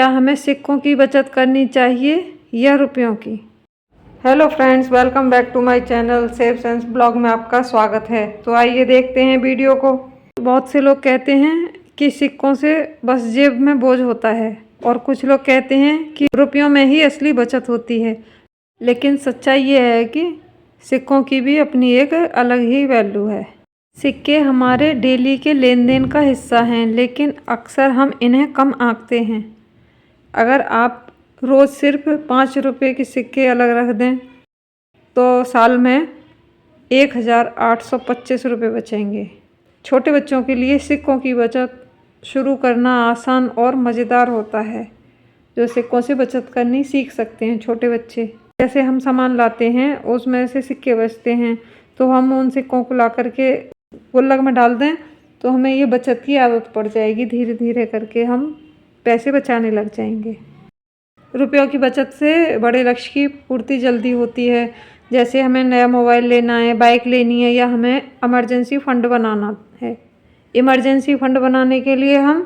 क्या हमें सिक्कों की बचत करनी चाहिए या रुपयों की? Hello friends, welcome back to my channel save sense blog में आपका स्वागत है। तो आइए देखते हैं वीडियो को। बहुत से लोग कहते हैं कि सिक्कों से बस जेब में बोझ होता है और कुछ लोग कहते हैं कि रुपयों में ही असली बचत होती है। लेकिन सच्चाई ये है कि सिक्कों की भी अपनी एक अलग ही वैल्यू है। सिक्के हमारे डेली के लेन देन का हिस्सा हैं, लेकिन अक्सर हम इन्हें कम आंकते हैं। अगर आप रोज़ सिर्फ 5 रुपये के सिक्के अलग रख दें तो साल में 1825 रुपये बचेंगे। छोटे बच्चों के लिए सिक्कों की बचत शुरू करना आसान और मज़ेदार होता है, जो सिक्कों से बचत करनी सीख सकते हैं छोटे बच्चे। जैसे हम सामान लाते हैं उसमें से सिक्के बचते हैं, तो हम उन सिक्कों को ला करके गुल्लक में डाल दें तो हमें ये बचत की आदत पड़ जाएगी। धीरे धीरे करके हम पैसे बचाने लग जाएंगे। रुपयों की बचत से बड़े लक्ष्य की पूर्ति जल्दी होती है। जैसे हमें नया मोबाइल लेना है, बाइक लेनी है या हमें इमरजेंसी फ़ंड बनाना है। इमरजेंसी फ़ंड बनाने के लिए हम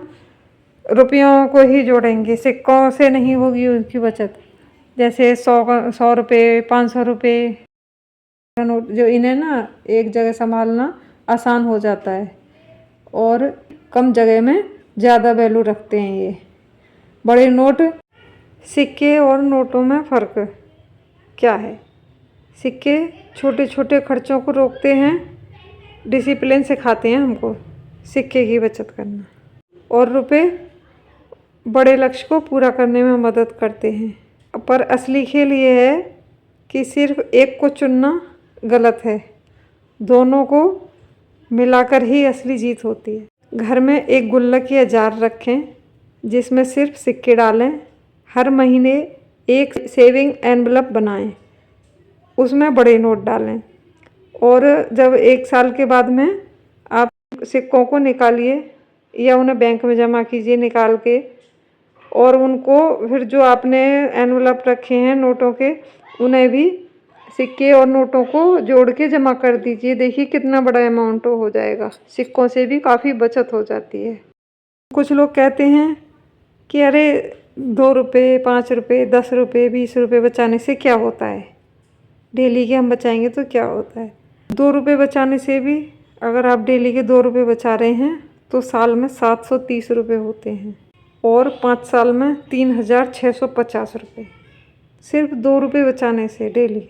रुपयों को ही जोड़ेंगे, सिक्कों से नहीं होगी उनकी बचत। जैसे 100 रुपये, 500 रुपये नोट, जो इन्हें ना एक जगह संभालना आसान हो जाता है और कम जगह में ज़्यादा वैल्यू रखते हैं ये बड़े नोट। सिक्के और नोटों में फ़र्क क्या है? सिक्के छोटे छोटे खर्चों को रोकते हैं, डिसिप्लिन सिखाते हैं हमको सिक्के की बचत करना, और रुपए बड़े लक्ष्य को पूरा करने में मदद करते हैं। पर असली खेल ये है कि सिर्फ एक को चुनना गलत है, दोनों को मिलाकर ही असली जीत होती है। घर में एक गुल्लक या जार रखें जिसमें सिर्फ सिक्के डालें। हर महीने एक सेविंग एनवलप बनाएं, उसमें बड़े नोट डालें और जब 1 साल के बाद में आप सिक्कों को निकालिए या उन्हें बैंक में जमा कीजिए निकाल के, और उनको फिर जो आपने एनवलप रखे हैं नोटों के, उन्हें भी सिक्के और नोटों को जोड़ के जमा कर दीजिए। देखिए कितना बड़ा अमाउंट हो जाएगा। सिक्कों से भी काफ़ी बचत हो जाती है। कुछ लोग कहते हैं कि अरे 2 रुपये, 5 रुपये, 10 रुपये, 20 रुपये बचाने से क्या होता है, डेली के हम बचाएंगे तो क्या होता है। 2 रुपये बचाने से भी, अगर आप डेली के 2 रुपये बचा रहे हैं तो साल में 730 रुपये होते हैं और 5 साल में 3650 रुपये, सिर्फ 2 रुपये बचाने से डेली।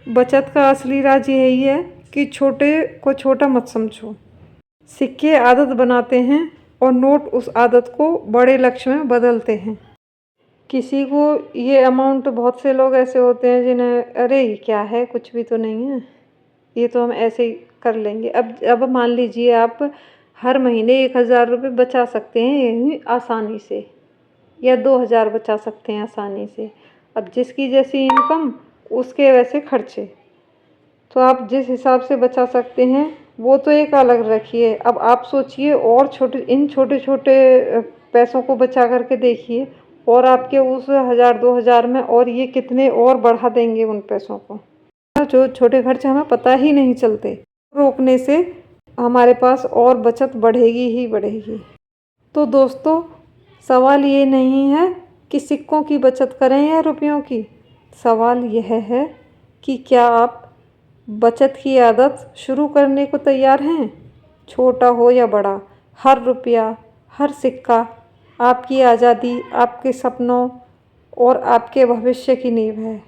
बचत का असली राज यही है कि छोटे को छोटा मत समझो। सिक्के आदत बनाते हैं और नोट उस आदत को बड़े लक्ष्य में बदलते हैं। किसी को ये अमाउंट, बहुत से लोग ऐसे होते हैं जिन्हें अरे ये क्या है, कुछ भी तो नहीं है, ये तो हम ऐसे ही कर लेंगे। अब मान लीजिए आप हर महीने 1000 रुपये बचा सकते हैं यही आसानी से, या 2000 बचा सकते हैं आसानी से। अब जिसकी जैसी इनकम उसके वैसे खर्चे, तो आप जिस हिसाब से बचा सकते हैं वो तो एक अलग रखिए। अब आप सोचिए और इन छोटे छोटे पैसों को बचा करके देखिए, और आपके उस 1000-2000 में और ये कितने और बढ़ा देंगे उन पैसों को। जो छोटे खर्च हमें पता ही नहीं चलते, रोकने से हमारे पास और बचत बढ़ेगी ही बढ़ेगी। तो दोस्तों, सवाल ये नहीं है कि सिक्कों की बचत करें या रुपयों की। सवाल यह है कि क्या आप बचत की आदत शुरू करने को तैयार हैं? छोटा हो या बड़ा, हर रुपया, हर सिक्का आपकी आज़ादी, आपके सपनों और आपके भविष्य की नींव है।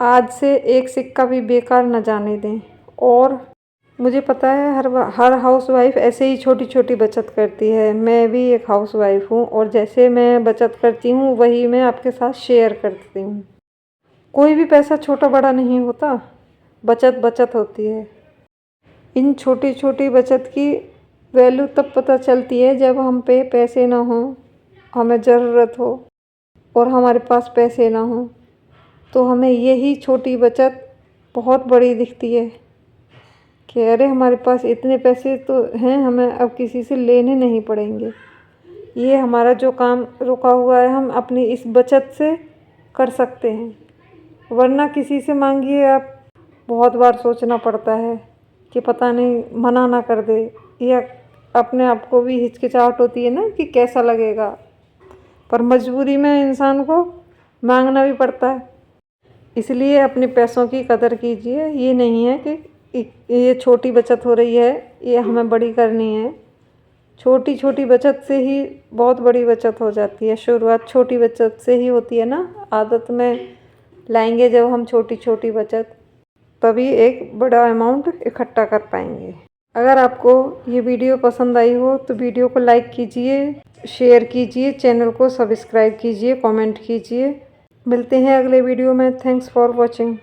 आज से एक सिक्का भी बेकार न जाने दें। और मुझे पता है हर हाउसवाइफ ऐसे ही छोटी छोटी बचत करती है। मैं भी एक हाउसवाइफ हूँ और जैसे मैं बचत करती हूँ वही मैं आपके साथ शेयर करती हूँ। कोई भी पैसा छोटा बड़ा नहीं होता, बचत बचत होती है। इन छोटी छोटी बचत की वैल्यू तब पता चलती है जब हम पे पैसे ना हों, हमें ज़रूरत हो और हमारे पास पैसे ना हों, तो हमें यही छोटी बचत बहुत बड़ी दिखती है कि अरे हमारे पास इतने पैसे तो हैं, हमें अब किसी से लेने नहीं पड़ेंगे। ये हमारा जो काम रुका हुआ है हम अपनी इस बचत से कर सकते हैं, वरना किसी से मांगिए आप, बहुत बार सोचना पड़ता है कि पता नहीं मना ना कर दे, या अपने आप को भी हिचकिचाहट होती है ना कि कैसा लगेगा। पर मजबूरी में इंसान को मांगना भी पड़ता है। इसलिए अपने पैसों की कदर कीजिए। ये नहीं है कि ये छोटी बचत हो रही है, ये हमें बड़ी करनी है। छोटी छोटी बचत से ही बहुत बड़ी बचत हो जाती है। शुरुआत छोटी बचत से ही होती है ना। आदत में लाएंगे जब हम छोटी छोटी बचत, तभी एक बड़ा अमाउंट इकट्ठा कर पाएंगे। अगर आपको ये वीडियो पसंद आई हो तो वीडियो को लाइक कीजिए, शेयर कीजिए, चैनल को सब्सक्राइब कीजिए, कमेंट कीजिए। मिलते हैं अगले वीडियो में। Thanks for watching.